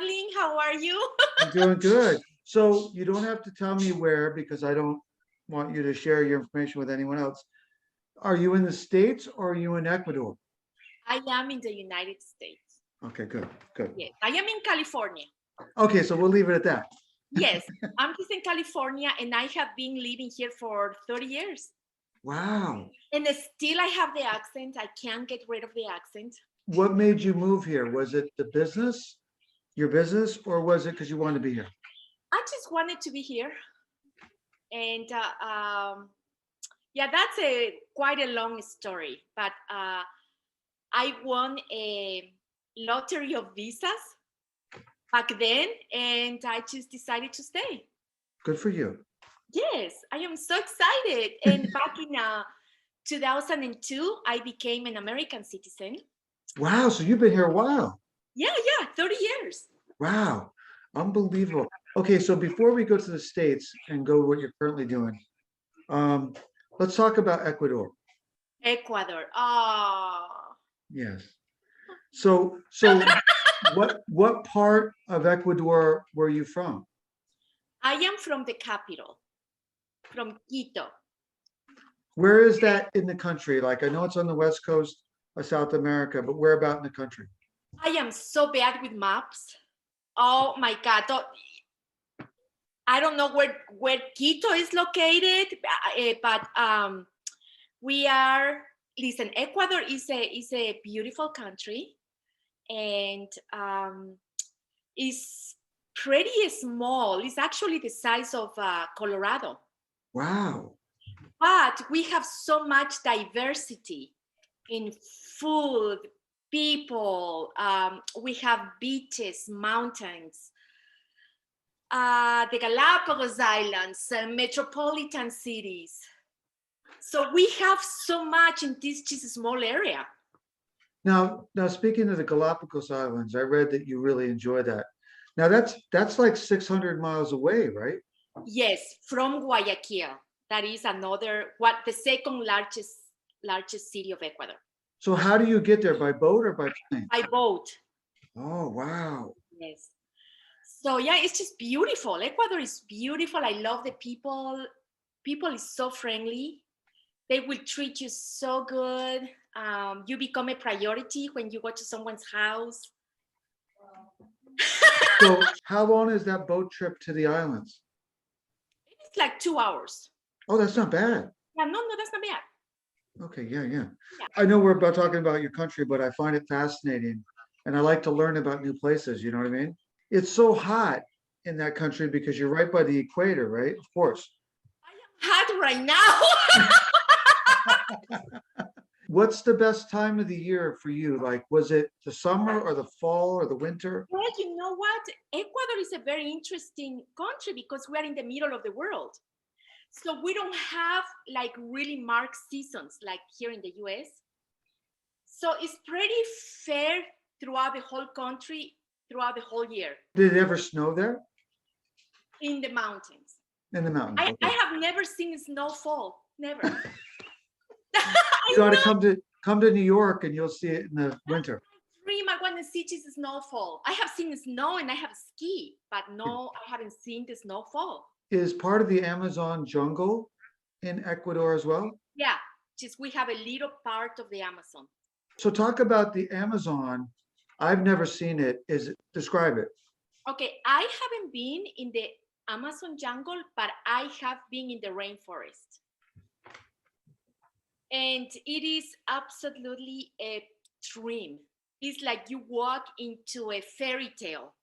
darling. How are you? I'm doing good. So you don't have to tell me where because I don't want you to share your information with anyone else. Are you in the States or are you in Ecuador? I am in the United States. Okay, good, good. Yes, I am in California. Okay, so we'll leave it at that. Yes, I'm just in California, and I have been living here for 30 years. Wow. And still I have the accent. I can't get rid of the accent. What made you move here? Was it the business, your business, or was it because you wanted to be here? I just wanted to be here. And yeah, that's quite a long story. But I won a lottery of visas back then, and I just decided to stay. Good for you. Yes, I am so excited. And back in 2002, I became an American citizen. Wow, so you've been here a while. Yeah, 30 years. Wow, unbelievable. Okay, so before we go to the States and go what you're currently doing, let's talk about Ecuador. Ecuador. Oh. Yes. So what part of Ecuador were you from? I am from the capital, from Quito. Where is that in the country? Like I know it's on the west coast of South America, but where about in the country? I am so bad with maps. Oh my God. I don't know where Quito is located, but we are, listen, Ecuador is a beautiful country, and is pretty small. It's actually the size of Colorado. Wow. But we have so much diversity in food, people. We have beaches, mountains, the Galapagos Islands, metropolitan cities. So we have so much in this just small area. Now speaking of the Galapagos Islands, I read that you really enjoy that. Now that's like 600 miles away, right? Yes, from Guayaquil. That is the second largest city of Ecuador. So how do you get there? By boat or by plane? By boat. Oh, wow. Yes. So yeah, it's just beautiful. Ecuador is beautiful. I love the people. People is so friendly. They will treat you so good. You become a priority when you go to someone's house. So how long is that boat trip to the islands? It's like 2 hours. Oh, that's not bad. Yeah, no, that's not bad. Okay, yeah. I know we're about talking about your country, but I find it fascinating. And I like to learn about new places, you know what I mean? It's so hot in that country because you're right by the equator, right? Of course. I am hot right now. What's the best time of the year for you? Like, was it the summer or the fall or the winter? Well, you know what? Ecuador is a very interesting country because we're in the middle of the world. So we don't have like really marked seasons like here in the US. So it's pretty fair throughout the whole country, throughout the whole year. Did it ever snow there? In the mountains. In the mountains. I Okay. have never seen snowfall. Never. You got to come to New York and you'll see it in the winter. Dream I want to see just snowfall. I have seen snow and I have ski, but no, I haven't seen the snowfall. Is part of the Amazon jungle in Ecuador as well? Yeah, just we have a little part of the Amazon. So talk about the Amazon. I've never seen it. Describe it? Okay, I haven't been in the Amazon jungle, but I have been in the rainforest. And it is absolutely a dream. It's like you walk into a fairy tale.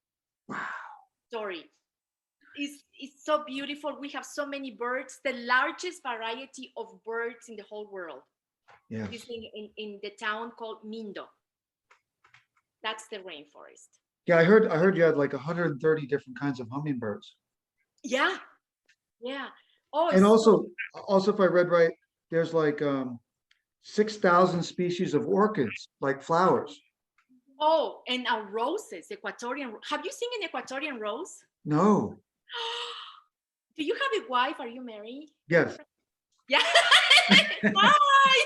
Wow. Story. It's so beautiful. We have so many birds, the largest variety of birds in the whole world. Yes. Is in the town called Mindo. That's the rainforest. Yeah, I heard you had like 130 different kinds of hummingbirds. Yeah. Oh, and also if I read right, there's like 6,000 species of orchids, like flowers. Oh, and our roses, Equatorian. Have you seen an Equatorian rose? No. Do you have a wife? Are you married? Yes. Yeah. Hi.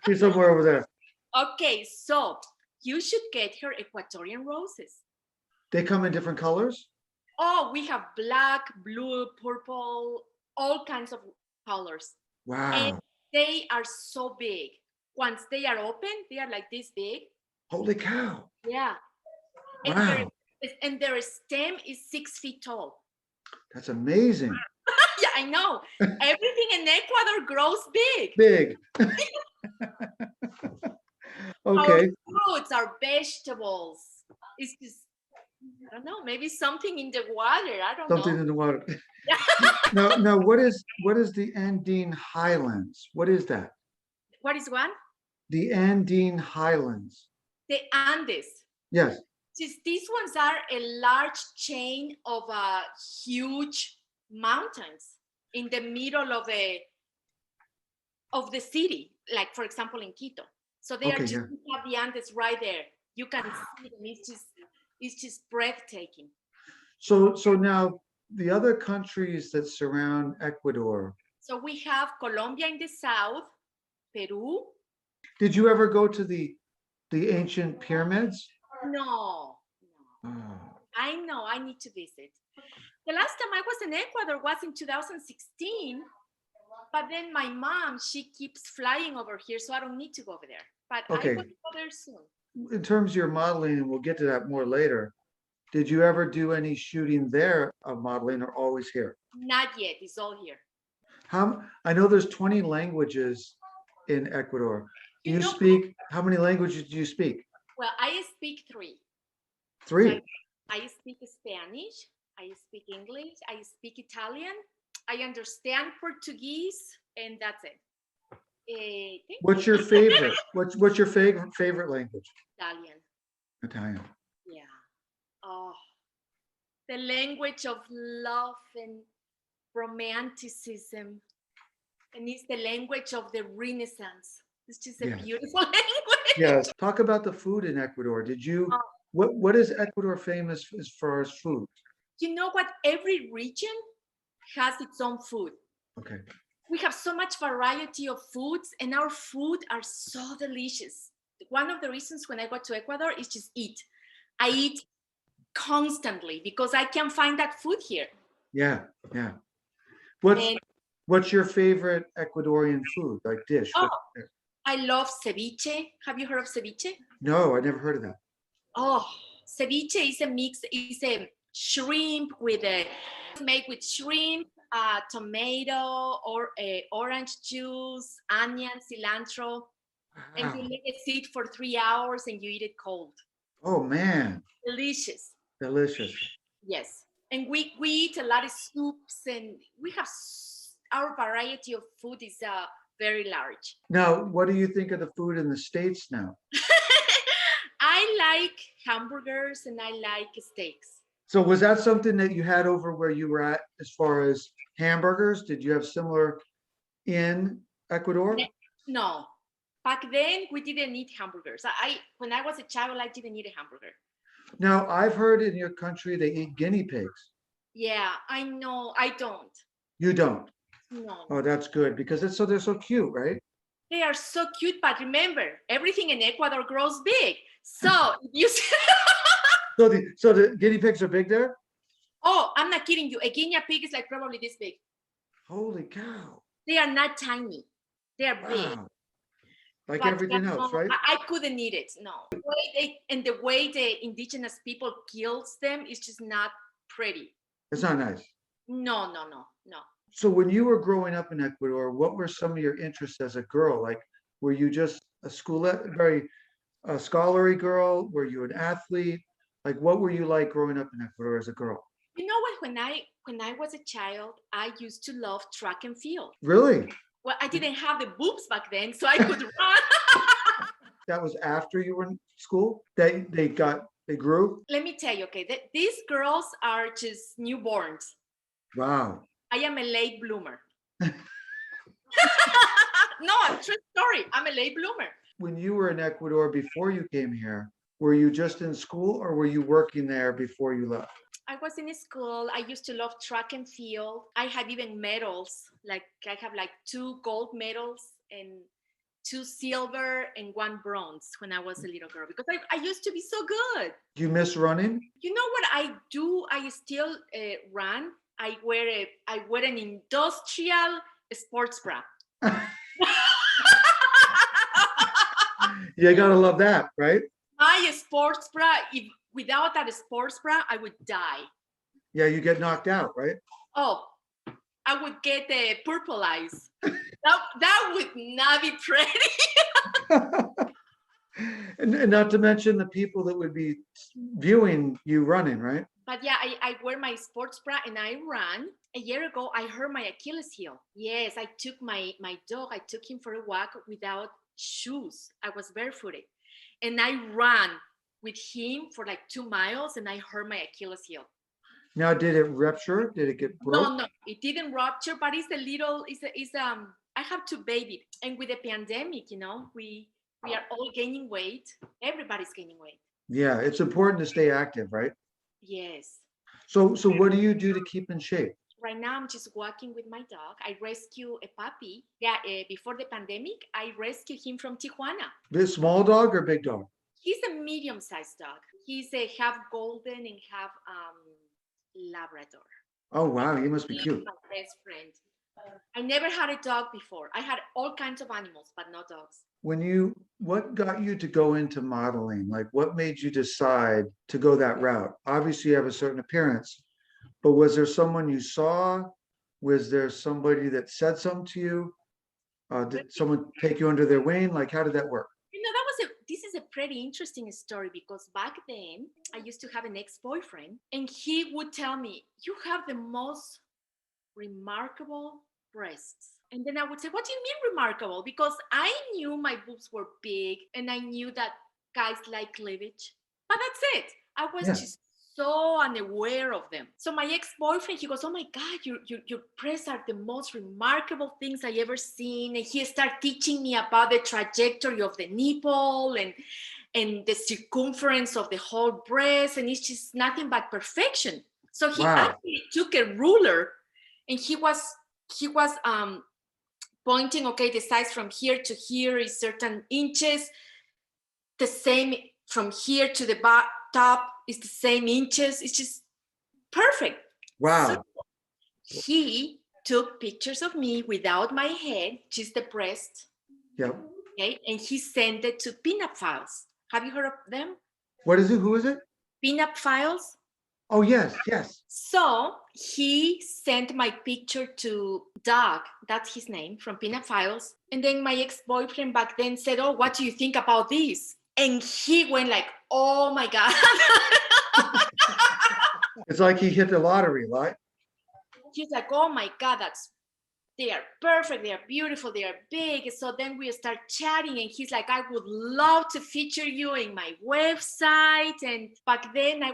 She's somewhere over there. Okay, so you should get her Equatorian roses. They come in different colors? Oh, we have black, blue, purple, all kinds of colors. And Wow. they are so big. Once they are open, they are like this big. Holy cow. Yeah. Wow. And their stem is 6 feet tall. That's amazing. Yeah, I know. Everything in Ecuador grows big. Big. Our Okay. fruits, our vegetables. It's just, I don't know, maybe something in the water. I don't Something know. in the water. Yeah. Now, what is the Andean Highlands? What is that? What is one? The Andean Highlands. The Andes. Yes. These ones are a large chain of huge mountains in the middle of the city, like for example in Quito. So they are just, Yeah. you have the Andes right there. You can see them. It's just breathtaking. So now the other countries that surround Ecuador. So we have Colombia in the south, Peru. Did you ever go to the ancient pyramids? No. Oh. I know, I need to visit. The last time I was in Ecuador was in 2016, but then my mom, she keeps flying over here, so I don't need to go over there. But Okay. I will go there soon. In terms of your modeling, and we'll get to that more later, did you ever do any shooting there of modeling or always here? Not yet, it's all here. I know there's 20 languages in Ecuador. Do you speak, how many languages do you speak? Well, I speak 3. 3. So I speak Spanish, I speak English, I speak Italian, I understand Portuguese, and that's it. What's your favorite? What's your favorite language? Italian. Italian. Yeah. Oh, the language of love and romanticism, and it's the language of the Renaissance. It's just a beautiful language. Yes. Talk about the food in Ecuador. Did you? What is Ecuador famous as far as food? You know what? Every region has its own food. Okay. We have so much variety of foods, and our food are so delicious. One of the reasons when I go to Ecuador is just eat. I eat constantly because I can't find that food here. Yeah. What's your favorite Ecuadorian food, like dish? I love ceviche. Have you heard of ceviche? No, I never heard of that. Oh, ceviche is a mix. It's a shrimp made with shrimp, tomato, or orange juice, onion, cilantro, and you let it sit for 3 hours and you eat it cold. Oh man! Delicious. Delicious. Yes, and we eat a lot of soups, and we have our variety of food is very large. Now, what do you think of the food in the States now? I like hamburgers and I like steaks. So was that something that you had over where you were at as far as hamburgers? Did you have similar in Ecuador? No. Back then, we didn't eat hamburgers. When I was a child, I didn't eat a hamburger. Now, I've heard in your country they eat guinea pigs. Yeah, I know. I don't. You don't? No. Oh, that's good because they're so cute, right? They are so cute, but remember, everything in Ecuador grows big. So you So the guinea pigs are big there? Oh, I'm not kidding you. A guinea pig is like probably this big. Holy cow. They are not tiny. They are big. Like but everything else, right? I couldn't eat it. No. The way the indigenous people kills them is just not pretty. It's not nice. No. So when you were growing up in Ecuador, what were some of your interests as a girl? Like, were you just a scholarly girl? Were you an athlete? Like, what were you like growing up in Ecuador as a girl? You know what? When I was a child, I used to love track and field. Really? Well, I didn't have the boobs back then, so I could run. That was after you were in school? They grew? Let me tell you, okay, these girls are just newborns. Wow. I am a late bloomer. No, true story. I'm a late bloomer. When you were in Ecuador before you came here, were you just in school or were you working there before you left? I was in school. I used to love track and field. I have even medals. Like I have like 2 gold medals and 2 silver and 1 bronze when I was a little girl because I used to be so good. Do you miss running? You know what I do? I still run. I wear an industrial sports bra. You gotta love that, right? My sports bra, if without that sports bra, I would die. Yeah, you get knocked out, right? Oh, I would get purple eyes. That would not be pretty. And not to mention the people that would be viewing you running, right? But yeah, I wear my sports bra and I run. A year ago, I hurt my Achilles heel. Yes, I took my dog, I took him for a walk without shoes. I was barefooted. And I ran with him for like 2 miles and I hurt my Achilles heel. Now, did it rupture? Did it get broke? No, it didn't rupture, but it's a little, I have 2 babies. And with the pandemic, we are all gaining weight. Everybody's gaining weight. Yeah, it's important to stay active, right? Yes. So what do you do to keep in shape? Right now, I'm just walking with my dog. I rescued a puppy. Yeah, before the pandemic, I rescued him from Tijuana. This small dog or big dog? He's a medium-sized dog. He's a half golden and half Labrador. Oh, wow, he must be He's cute. my best friend. I never had a dog before. I had all kinds of animals, but not dogs. What got you to go into modeling? Like, what made you decide to go that route? Obviously, you have a certain appearance, but was there someone you saw? Was there somebody that said something to you? Did someone take you under their wing? Like, how did that work? This is a pretty interesting story because back then I used to have an ex-boyfriend and he would tell me, you have the most remarkable breasts. And then I would say, what do you mean remarkable? Because I knew my boobs were big and I knew that guys like cleavage, but that's it. I was just so unaware of them. So my ex-boyfriend, he goes, oh my God, your breasts are the most remarkable things I ever seen. And he started teaching me about the trajectory of the nipple and the circumference of the whole breast. And it's just nothing but perfection. So he actually took a ruler and he was pointing, okay, the size from here to here is certain inches. The same from here to the top is the same inches. It's just perfect. Wow. So he took pictures of me without my head, just the breast. Yep. Okay, and he sent it to pinup files. Have you heard of them? What is it? Who is it? Pinup files. Oh, yes. So he sent my picture to Doug, that's his name, from Pinup Files. And then my ex-boyfriend back then said, oh, what do you think about this? And he went like, oh my God. It's like he hit the lottery, right? He's like, oh my God, they are perfect, they are beautiful, they are big. So then we start chatting and he's like, I would love to feature you in my website. And back then I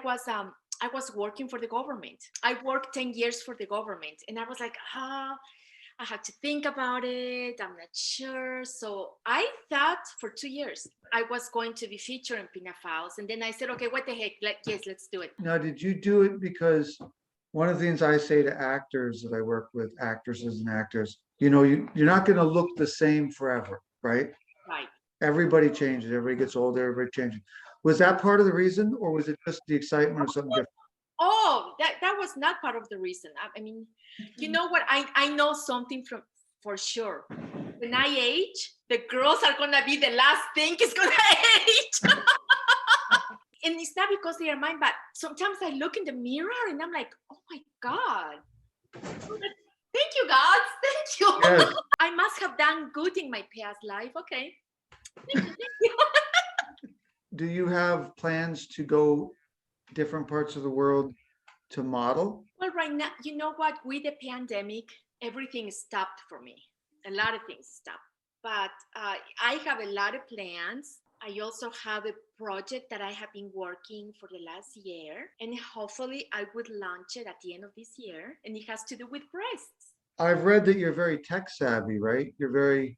was working for the government. I worked 10 years for the government. And I was like, I have to think about it. I'm not sure. So I thought for 2 years I was going to be featured in Pinup Files. And then I said, okay, what the heck? Yes, let's do it. Now, did you do it because one of the things I say to actors that I work with, actresses and actors, you're not going to look the same forever, right? Right. Everybody changes. Everybody gets older. Everybody changes. Was that part of the reason, or was it just the excitement of something different? Oh, that was not part of the reason. I mean, you know what? I know something for sure. When I age, the girls are gonna be the last thing is gonna age. And it's not because they are mine, but sometimes I look in the mirror and I'm like, oh my God. Thank you, God. Thank you. Yes. I must have done good in my past life. Okay. Thank you. Do you have plans to go different parts of the world to model? Well, right now, you know what? With the pandemic, everything stopped for me. A lot of things stopped. But I have a lot of plans. I also have a project that I have been working for the last year. And hopefully I would launch it at the end of this year. And it has to do with breasts. I've read that you're very tech savvy, right? You're very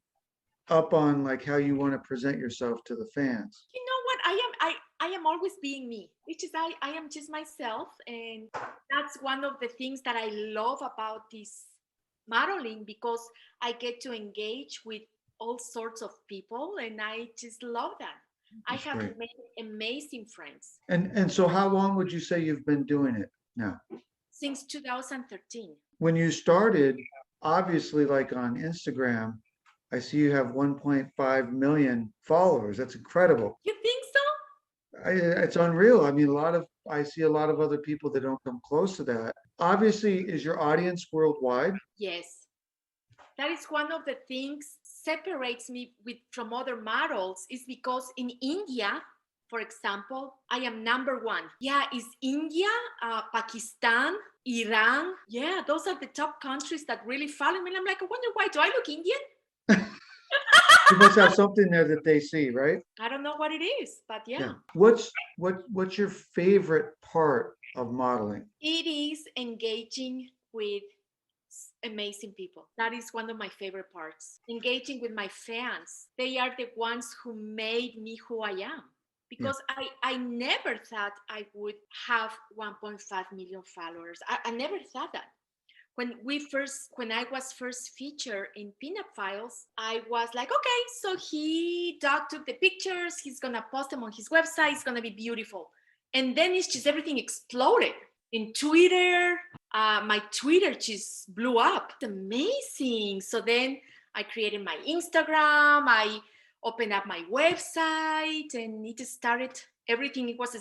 up on like how you want to present yourself to the fans. You know what? I am always being me, which is I am just myself. And that's one of the things that I love about this modeling, because I get to engage with all sorts of people, and I just love that. I That's have great. made amazing friends And so how long would you say you've been doing it now? since 2013. When you started, obviously, like on Instagram, I see you have 1.5 million followers. That's incredible. You think so? It's unreal. I mean, I see a lot of other people that don't come close to that. Obviously, is your audience worldwide? Yes. That is one of the things separates me from other models, is because in India, for example, I am number one. Yeah, is India, Pakistan, Iran. Yeah, those are the top countries that really follow me. And I'm like, I wonder why. Do I look Indian? You must have something there that they see, right? I don't know what it is, but yeah. What's your favorite part of modeling? It is engaging with amazing people. That is one of my favorite parts. Engaging with my fans. They are the ones who made me who I am. Because I never thought I would have 1.5 million followers. I never thought that. When I was first featured in Pinup Files, I was like, okay, so Doug took the pictures, he's gonna post them on his website, it's gonna be beautiful. And then it's just everything exploded. In Twitter, my Twitter just blew up. It's amazing. So then I created my Instagram, I opened up my website, and it just started everything. It was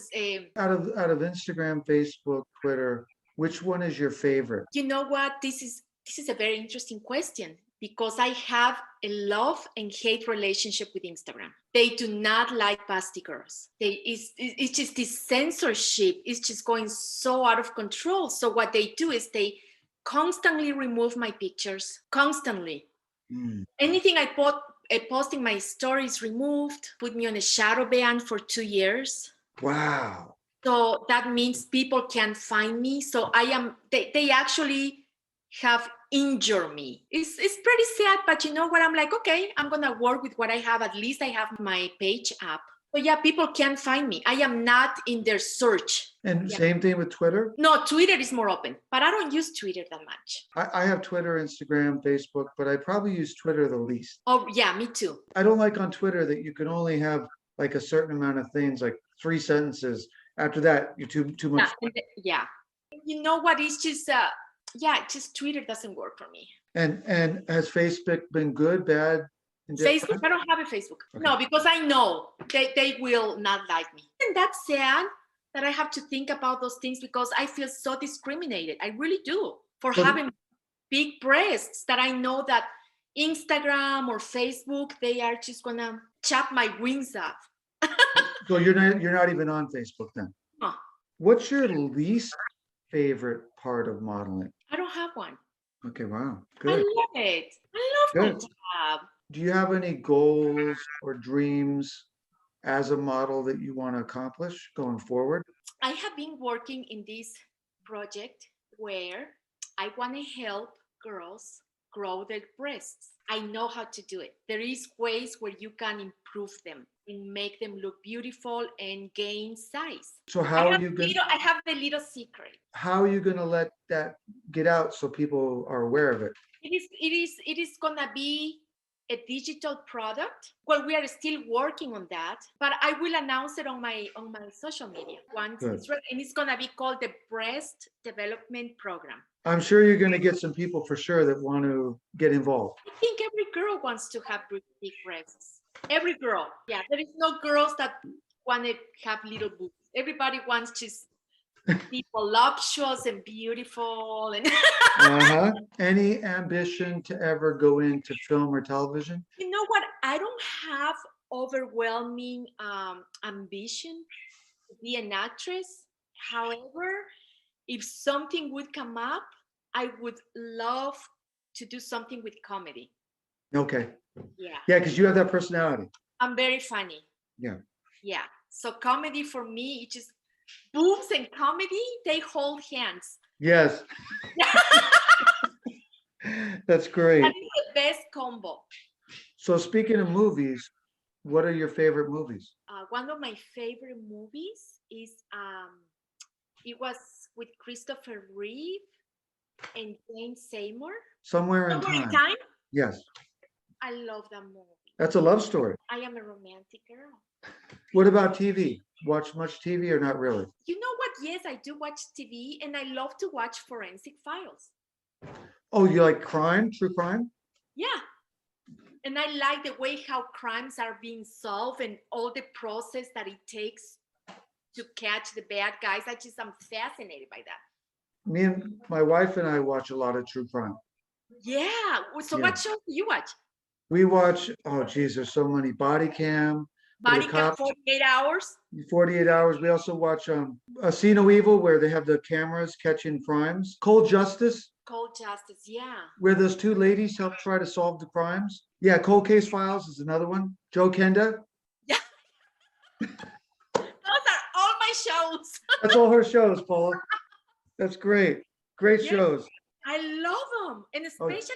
Out of Instagram, Facebook, Twitter, which one is your favorite? You know what? This is a very interesting question, because I have a love and hate relationship with Instagram. They do not like pasty girls. It's just this censorship. It's just going so out of control. So what they do is they constantly remove my pictures, constantly. Anything I post in my stories removed, put me on a shadow ban for 2 years. Wow. So that means people can't find me. So they actually have injured me. It's pretty sad, but you know what? I'm like, okay, I'm going to work with what I have. At least I have my page up. So yeah, people can't find me. I am not in their search. And same thing with Twitter? No, Twitter is more open, but I don't use Twitter that much. I have Twitter, Instagram, Facebook, but I probably use Twitter the least. Oh yeah, me too. I don't like on Twitter that you can only have like a certain amount of things, like 3 sentences. After that, you're too much. Yeah. You know what? It's just just Twitter doesn't work for me. And has Facebook been good, bad? Facebook, I don't have a Facebook. Okay. No, because I know they will not like me. And that's sad that I have to think about those things, because I feel so discriminated. I really do, for having big breasts, that I know that Instagram or Facebook, they are just gonna chop my wings off. So you're not even on Facebook then? Huh. What's your least favorite part of modeling? I don't have one. Okay, wow. Good. I love it. I love my job. Do you have any goals or dreams as a model that you want to accomplish going forward? I have been working in this project where I want to help girls grow their breasts. I know how to do it. There is ways where you can improve them and make them look beautiful and gain size. So how are you going? I have the little secret. How are you going to let that get out so people are aware of it? It is gonna be a digital product. Well, we are still working on that, but I will announce it on my social media once it's ready, and it's gonna be called the Breast Development Program. I'm sure you're going to get some people for sure that want to get involved. I think every girl wants to have big breasts. Every girl. Yeah, there is no girls that want to have little boobs. Everybody wants just be voluptuous and beautiful. And Any ambition to ever go into film or television? You know what? I don't have overwhelming ambition to be an actress. However, if something would come up, I would love to do something with comedy. Okay. Yeah. Yeah, because you have that personality. I'm very funny. Yeah. Yeah. So comedy for me, it just boobs and comedy, they hold hands. Yes. That's great. That is the best combo. So speaking of movies, what are your favorite movies? One of my favorite movies is it was with Christopher Reeve and Jane Seymour. Somewhere in Time. Yes. I love that movie. That's a love story. I am a romantic girl. What about TV? Watch much TV or not really? You know what? Yes, I do watch TV, and I love to watch forensic files. Oh, you like crime, true crime? Yeah. And I like the way how crimes are being solved and all the process that it takes to catch the bad guys. I'm fascinated by that. Me and my wife and I watch a lot of true crime. Yeah. So Yeah. what shows do you watch? We watch, oh geez, there's so many. Body Cam, Body Cam, cops, 48 hours. 48 hours. We also watch a Scene of Evil where they have the cameras catching crimes. Cold Justice, Cold Justice, yeah. where those two ladies help try to solve the crimes. Yeah, Cold Case Files is another one. Joe Kenda. Yeah. Those are all my shows. That's all her shows, Paula. That's great. Great shows. I love them. And especially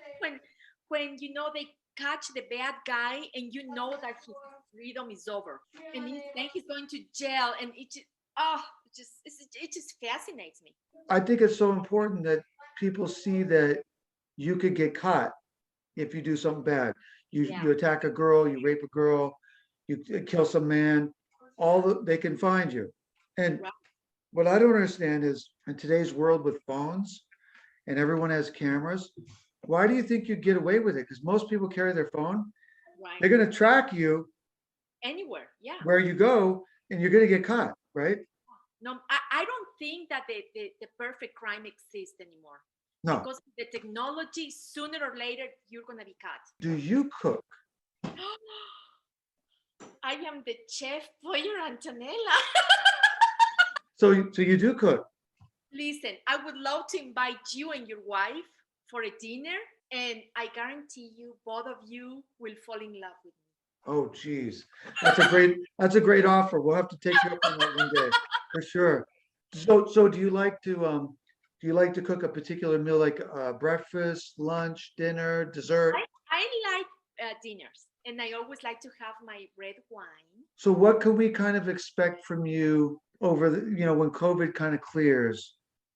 when you know they catch the bad guy and you know that his freedom is over. And then he's going to jail and it just fascinates me. I think it's so important that people see that you could get caught if you do something bad. You attack a girl, you rape a girl, you kill some man, they can find you. And what I don't understand is in today's world with phones and everyone has cameras, why do you think you get away with it? Because most people carry their phone. Right. They're going to track you anywhere, where you go, and you're going to get caught, right? No, I don't think that the perfect crime exists anymore. No. Because the technology, sooner or later, you're going to be caught. Do you cook? I am the chef for your Antonella. So you do cook? Listen, I would love to invite you and your wife for a dinner, and I guarantee you, both of you will fall in love with me. Oh, geez, that's a great offer. We'll have to take you up on that one day for sure. So do you like to cook a particular meal, like breakfast, lunch, dinner, dessert? I like dinners, and I always like to have my red wine. So what can we kind of expect from you over when COVID kind of clears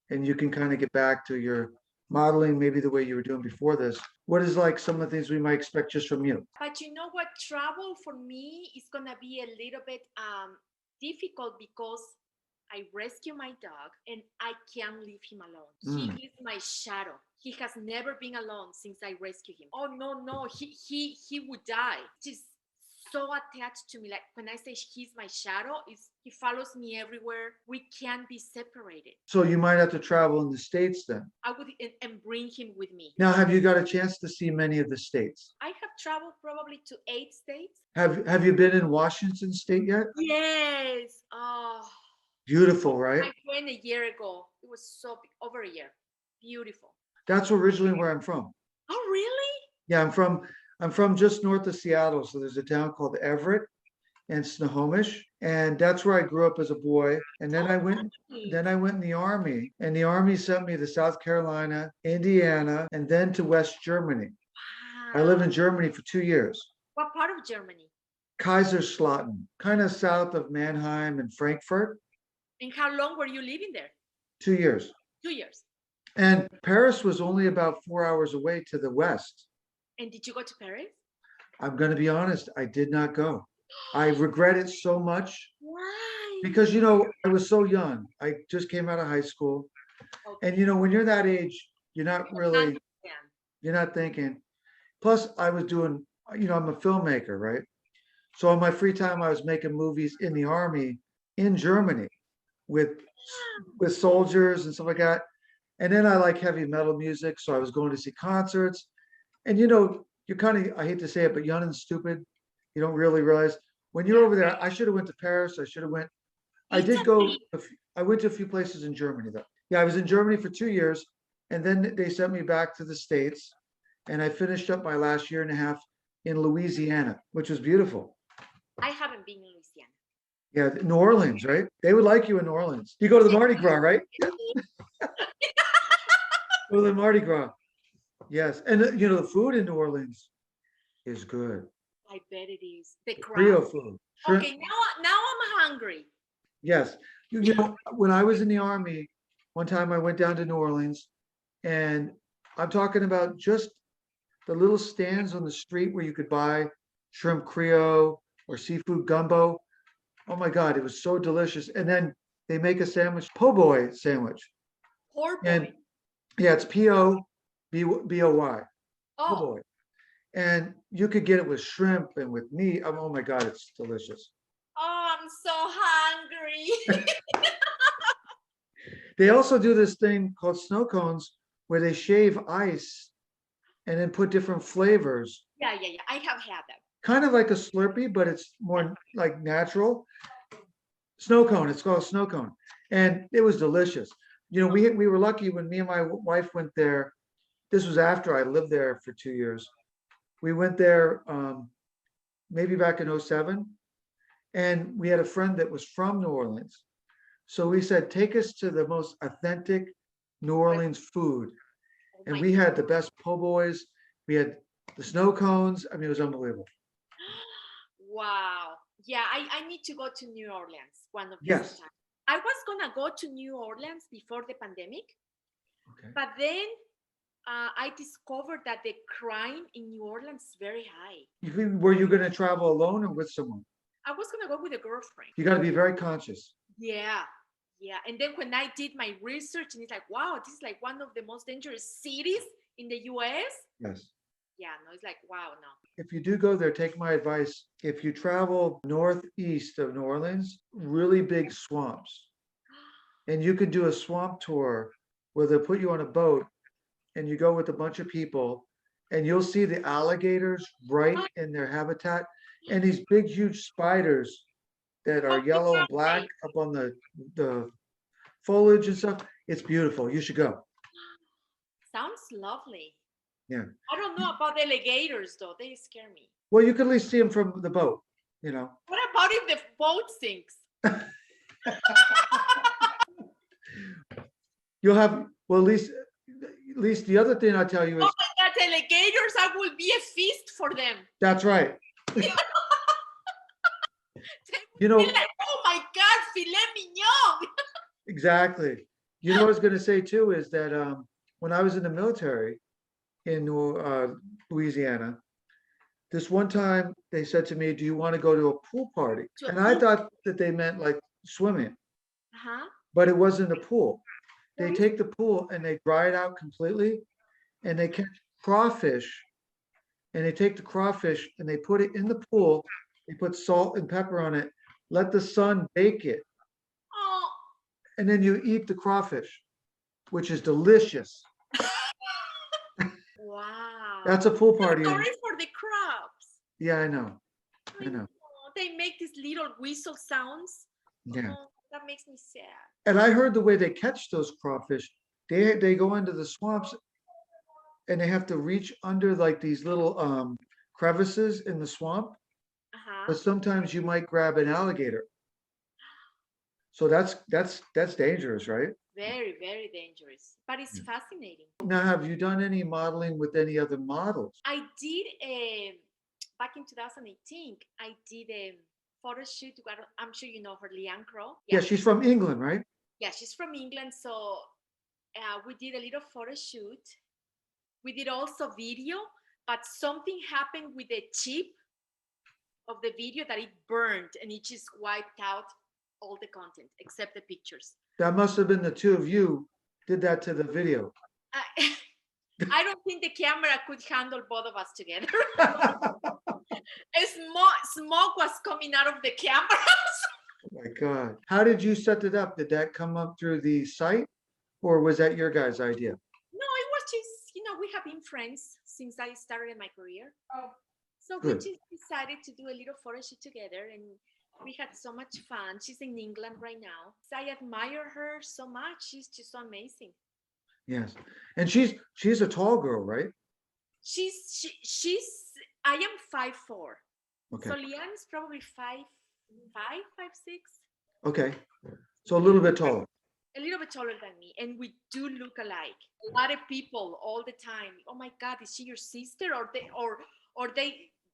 and you can kind of get back to your modeling, maybe the way you were doing before this? What is like some of the things we might expect just from you? But you know what? Travel for me is going to be a little bit difficult because I rescue my dog and I can't leave him alone. He is my shadow. He has never been alone since I rescued him. Oh, no. He would die. Just so attached to me. Like when I say he's my shadow, he follows me everywhere. We can't be separated. So you might have to travel in the States then. I would and bring him with me. Now, have you got a chance to see many of the states? I have traveled probably to 8 states. Have you been in Washington State yet? Yes. Oh, beautiful, right? I went a year ago. It was so big, over a year. Beautiful. That's originally where I'm from. Oh, really? Yeah, I'm from just north of Seattle. So there's a town called Everett and Snohomish, and that's where I grew up as a boy. And then I went in the Army, and the Army sent me to South Carolina, Indiana, and then to West Germany. Wow. I lived in Germany for 2 years. What part of Germany? Kaiserslautern, kind of south of Mannheim and Frankfurt. And how long were you living there? 2 years. 2 years. And Paris was only about 4 hours away to the west. And did you go to Paris? I'm going to be honest, I did not go. I regret it so much. Why? Because, I was so young. I just came out of high school. Okay. And, when you're that age, you're not thinking. Plus, I was doing, I'm a filmmaker, right? So in my free time, I was making movies in the Army in Germany with soldiers and stuff like that. And then I like heavy metal music. So I was going to see concerts. And, you're kind of, I hate to say it, but young and stupid. You don't really realize when you're over there. I should have went to Paris. I went to a few places in Germany though. Yeah, I was in Germany for 2 years, and then they sent me back to the States, and I finished up my last year and a half in Louisiana, which was beautiful. I haven't been in Louisiana. Yeah, New Orleans, right? They would like you in New Orleans. You go to the Mardi Gras, right? Go to the Mardi Gras. Yes, and the food in New Orleans is good. I bet it is. The Creole food. Shrimp. Okay, now I'm hungry. Yes, when I was in the Army, one time I went down to New Orleans, and I'm talking about just the little stands on the street where you could buy shrimp Creole or seafood gumbo. Oh my God, it was so delicious. And then they make a sandwich, po' boy sandwich. Poor And boy. yeah, it's P-O-B-O-Y, po' Oh, boy. And you could get it with shrimp and with meat. Oh my God, it's delicious. oh, I'm so hungry. They also do this thing called snow cones where they shave ice and then put different flavors, Yeah. I have had that. kind of like a Slurpee, but it's more like natural. Snow cone, it's called a snow cone. And it was delicious. You know, we were lucky when me and my wife went there. This was after I lived there for 2 years. We went there maybe back in '07, and we had a friend that was from New Orleans. So we said, take us to the most authentic New Orleans food. Oh And my we had the best po' boys. We had the snow cones. I mean, it was unbelievable. Wow. Yeah, I need to go to New Orleans one of these Yes. times. I was gonna go to New Orleans before the pandemic, Okay. but then I discovered that the crime in New Orleans is very high. Were you going to travel alone or with someone? I was gonna go with a girlfriend. You got to be very conscious. Yeah. And then when I did my research, and it's like, wow, this is like one of the most dangerous cities in the US. Yes. Yeah, no, it's like, wow, no. If you do go there, take my advice. If you travel northeast of New Orleans, really big swamps. And you could do a swamp tour where they'll put you on a boat and you go with a bunch of people and you'll see the alligators right in their habitat and these big, huge spiders that are yellow and black up on the foliage and stuff. It's beautiful. You should go. Sounds lovely. Yeah. I don't know about the alligators though. They scare me. Well, you can at least see them from the boat, you know. What about if the boat sinks? You'll have, well, at least the other thing I tell you Oh is, my God, alligators! I will be a feast for them. that's right. They will You know, be like, oh my God, filet mignon. exactly. You know what I was going to say too is that when I was in the military in Louisiana, this one time they said to me, "Do you want to go to a pool party?" And I thought that they meant like swimming, but it wasn't a pool. They take the pool and they dry it out completely, and they catch crawfish, and they take the crawfish and they put it in the pool. They put salt and pepper on it, let the sun bake it, Oh, and then you eat the crawfish, which is delicious. wow. That's a pool party. Sorry for the crabs. Yeah, I know. I know. They make these little whistle sounds. Yeah. Oh, that makes me sad. And I heard the way they catch those crawfish, they go into the swamps and they have to reach under like these little crevices in the swamp. But sometimes you might grab an alligator. So that's dangerous, right? Very, very dangerous. But it's fascinating. Now, have you done any modeling with any other models? I did back in 2018, I did a photo shoot. I'm sure you know her, Leanne Crow. Yeah, she's from England, right? Yeah, she's from England. So we did a little photo shoot. We did also video, but something happened with the chip of the video that it burned and it just wiped out all the content except the pictures. That must have been the two of you did that to the video. I don't think the camera could handle both of us together. Smoke was coming out of the cameras. Oh my God. How did you set it up? Did that come up through the site or was that your guys' idea? No, it was just, we have been friends since I started my career. Oh, so good. We just decided to do a little photo shoot together and we had so much fun. She's in England right now. I admire her so much. She's just so amazing. Yes. And she's a tall girl, right? I am 5'4". Okay. So Leanne is probably 5'5", 5'6". Okay. So a little bit taller. A little bit taller than me. And we do look alike. A lot of people all the time. Oh my God, is she your sister?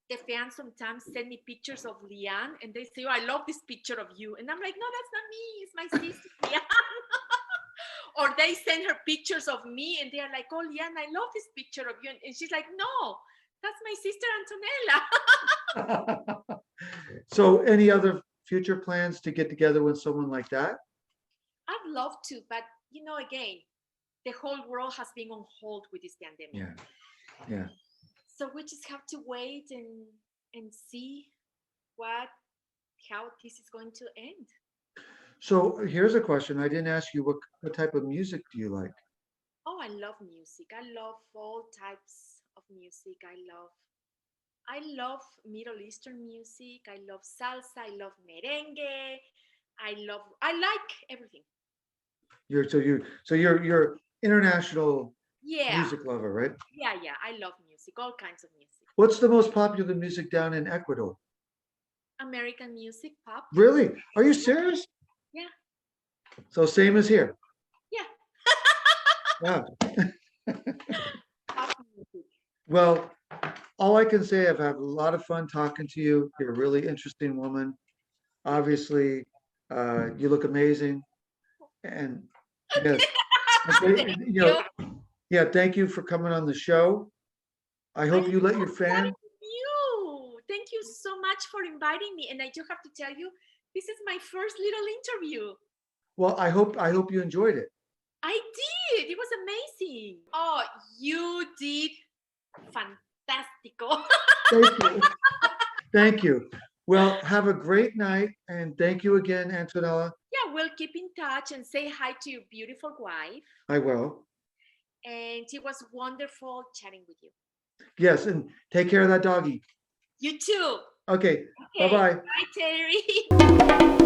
The fans sometimes send me pictures of Leanne and they say, oh, I love this picture of you. And I'm like, no, that's not me. It's my sister, Leanne. or they send her pictures of me and they're like, oh, Liana, I love this picture of you. And she's like, no, that's my sister Antonella. So any other future plans to get together with someone like that? I'd love to, but again, the whole world has been on hold with this pandemic. Yeah. So we just have to wait and see how this is going to end. So here's a question. I didn't ask you what type of music do you like? Oh, I love music. I love all types of music. I love Middle Eastern music. I love salsa. I love merengue. I like everything. You're international Yeah. music lover, right? Yeah. I love music, all kinds of music. What's the most popular music down in Ecuador? American music, pop. Really? Are you serious? Yeah. So same as here. Yeah. Yeah. Pop music. Well, all I can say, I've had a lot of fun talking to you. You're a really interesting woman. Obviously, you look amazing. And yes, Thank you. yeah, thank you for coming on the show. I hope you let your fan. Thank you so much for inviting me. And I do have to tell you, this is my first little interview. Well, I hope you enjoyed it. I did. It was amazing. Oh, you did fantastico. Thank you. Thank you. Well, have a great night, and thank you again, Antonella. Yeah, we'll keep in touch and say hi to your beautiful wife. I will. And it was wonderful chatting with you. Yes, and take care of that doggy. You too. Okay. Bye-bye. Bye, Terry.